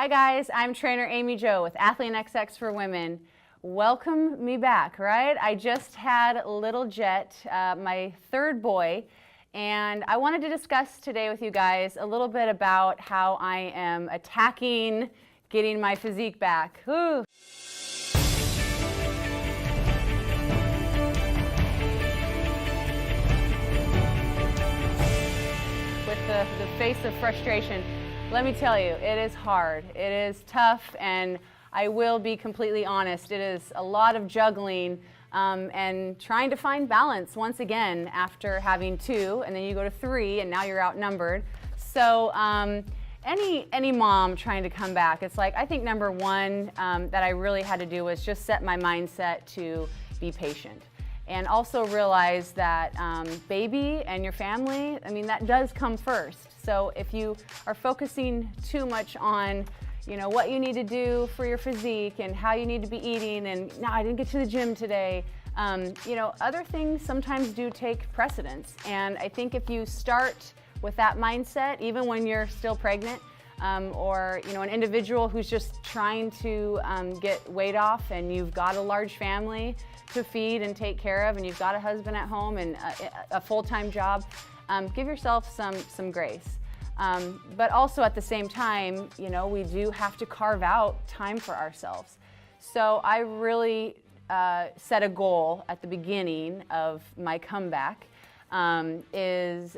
Hi guys, I'm trainer Amy Jo with Athlete XX for Women. Welcome me back, right? I just had little Jet, my third boy, and I wanted to discuss today with you guys a little bit about how I am attacking getting my physique back. Whew. With the face of frustration, let me tell you, it is hard. It is tough, and I will be completely honest. It is a lot of juggling and trying to find balance once again after having two, and then you go to three, and now you're outnumbered. So any mom trying to come back, it's like, I think number one that I really had to do was just set my mindset to be patient. And also realize that baby and your family, I mean, that does come first. So if you are focusing too much on, you know, what you need to do for your physique and how you need to be eating, and no, I didn't get to the gym today, you know, other things sometimes do take precedence. And I think if you start with that mindset, even when you're still pregnant, or you know, an individual who's just trying to get weight off, and you've got a large family to feed and take care of, and you've got a husband at home and a full-time job, give yourself some grace. But also at the same time, you know, we do have to carve out time for ourselves. So I really set a goal at the beginning of my comeback, is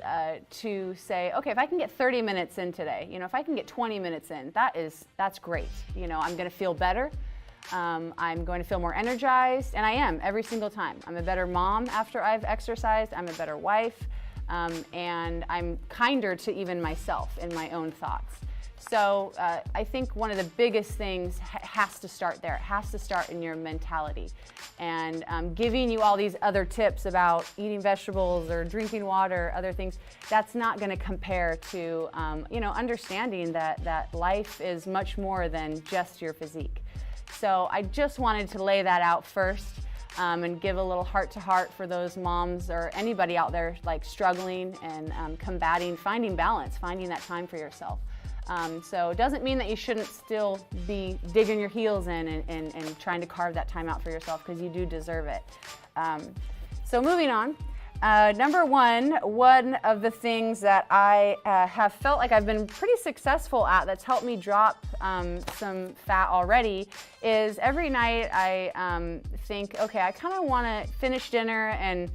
to say, okay, if I can get 30 minutes in today, you know, if I can get 20 minutes in, that's great. You know, I'm gonna feel better. I'm going to feel more energized, and I am every single time. I'm a better mom after I've exercised. I'm a better wife, and I'm kinder to even myself in my own thoughts. So I think one of the biggest things has to start there. It has to start in your mentality. And giving you all these other tips about eating vegetables or drinking water, other things, that's not going to compare to you know, understanding that life is much more than just your physique. So I just wanted to lay that out first and give a little heart-to-heart for those moms or anybody out there like struggling and combating, finding balance, finding that time for yourself. So it doesn't mean that you shouldn't still be digging your heels in and trying to carve that time out for yourself, because you do deserve it. So moving on. Number one of the things that I have felt like I've been pretty successful at, that's helped me drop some fat already, is every night I think, okay, I kind of want to finish dinner and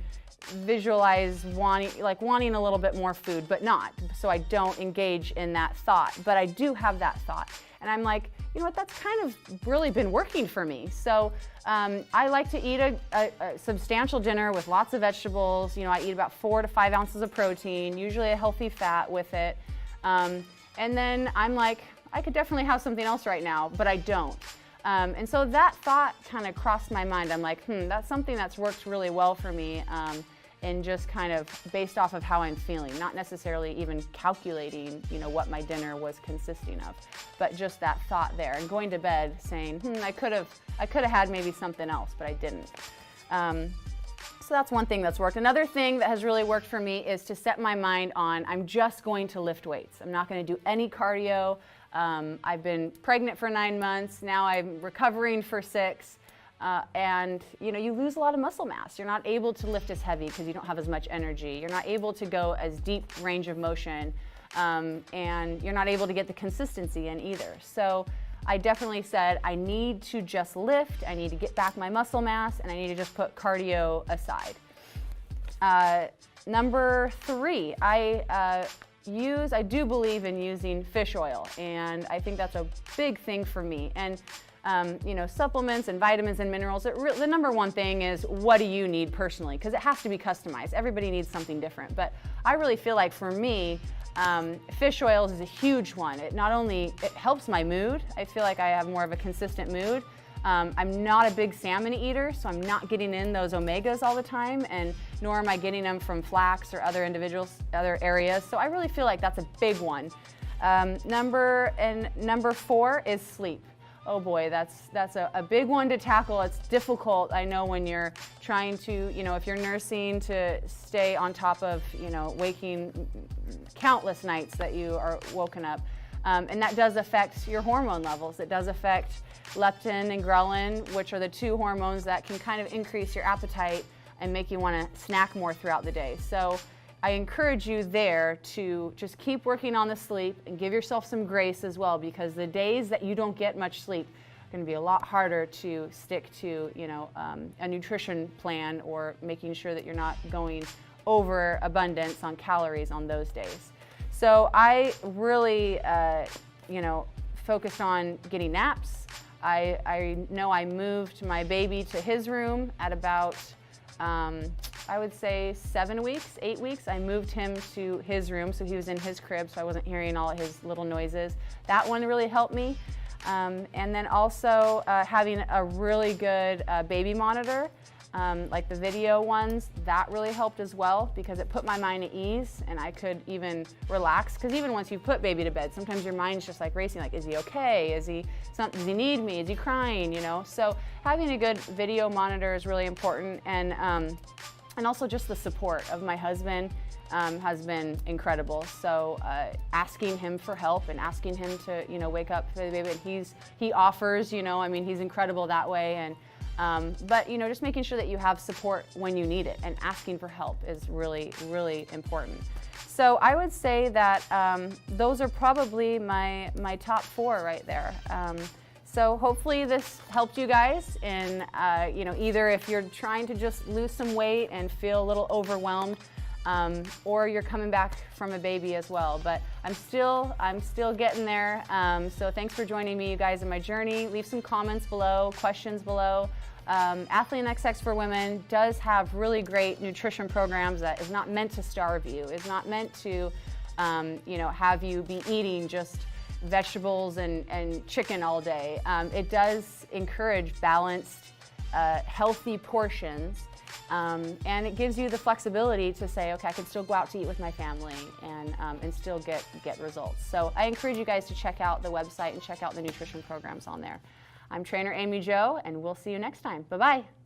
visualize wanting a little bit more food, but not, so I don't engage in that thought. But I do have that thought, and I'm like, you know what, that's kind of really been working for me. So I like to eat a substantial dinner with lots of vegetables. You know, I eat about 4 to 5 ounces of protein, usually a healthy fat with it. And then I'm like, I could definitely have something else right now, but I don't. And so that thought kind of crossed my mind. I'm like, that's something that's worked really well for me, and just kind of based off of how I'm feeling, not necessarily even calculating, you know, what my dinner was consisting of, but just that thought there, and going to bed saying, I could have had maybe something else, but I didn't. So that's one thing that's worked. Another thing that has really worked for me is to set my mind on, I'm just going to lift weights. I'm not going to do any cardio. I've been pregnant for 9 months. Now I'm recovering for 6. And you know, you lose a lot of muscle mass. You're not able to lift as heavy because you don't have as much energy. You're not able to go as deep range of motion, and you're not able to get the consistency in either. So I definitely said, I need to just lift, I need to get back my muscle mass, and I need to just put cardio aside. Number 3, I do believe in using fish oil, and I think that's a big thing for me. And you know, supplements and vitamins and minerals, the number one thing is, what do you need personally? Because it has to be customized. Everybody needs something different. But I really feel like for me, fish oils is a huge one. It helps my mood. I feel like I have more of a consistent mood. I'm not a big salmon eater, so I'm not getting in those omegas all the time, and nor am I getting them from flax or other areas. So I really feel like that's a big one. Number 4 is sleep. Oh boy, that's a big one to tackle. It's difficult, I know, when you're trying to, you know, if you're nursing, to stay on top of, you know, waking countless nights that you are woken up. And that does affect your hormone levels. It does affect leptin and ghrelin, which are the two hormones that can kind of increase your appetite and make you want to snack more throughout the day. So I encourage you there to just keep working on the sleep and give yourself some grace as well, because the days that you don't get much sleep are going to be a lot harder to stick to, a nutrition plan or making sure that you're not going over abundance on calories on those days. So I really, focused on getting naps. I know I moved my baby to his room at about, I would say 7 weeks, 8 weeks. I moved him to his room, so he was in his crib, so I wasn't hearing all of his little noises. That one really helped me. And then also having a really good baby monitor, like the video ones, that really helped as well, because it put my mind at ease and I could even relax. Because even once you put baby to bed, sometimes your mind's just like racing, like, is he okay? Does he need me? Is he crying? So having a good video monitor is really important, and also just the support of my husband has been incredible. So asking him for help and asking him to wake up for the baby, and he offers, he's incredible that way. And but just making sure that you have support when you need it, and asking for help is really, really important. So I would say that those are probably my top 4 right there. So hopefully this helped you guys in, either if you're trying to just lose some weight and feel a little overwhelmed, or you're coming back from a baby as well. But I'm still getting there. So thanks for joining me, you guys, in my journey. Leave some comments below, questions below. Athlete XX for Women does have really great nutrition programs that is not meant to starve you. It's not meant to, have you be eating just vegetables and chicken all day. It does encourage balanced, healthy portions. And it gives you the flexibility to say, okay, I can still go out to eat with my family and still get results. So I encourage you guys to check out the website and check out the nutrition programs on there. I'm trainer Amy Jo, and we'll see you next time. Bye-bye.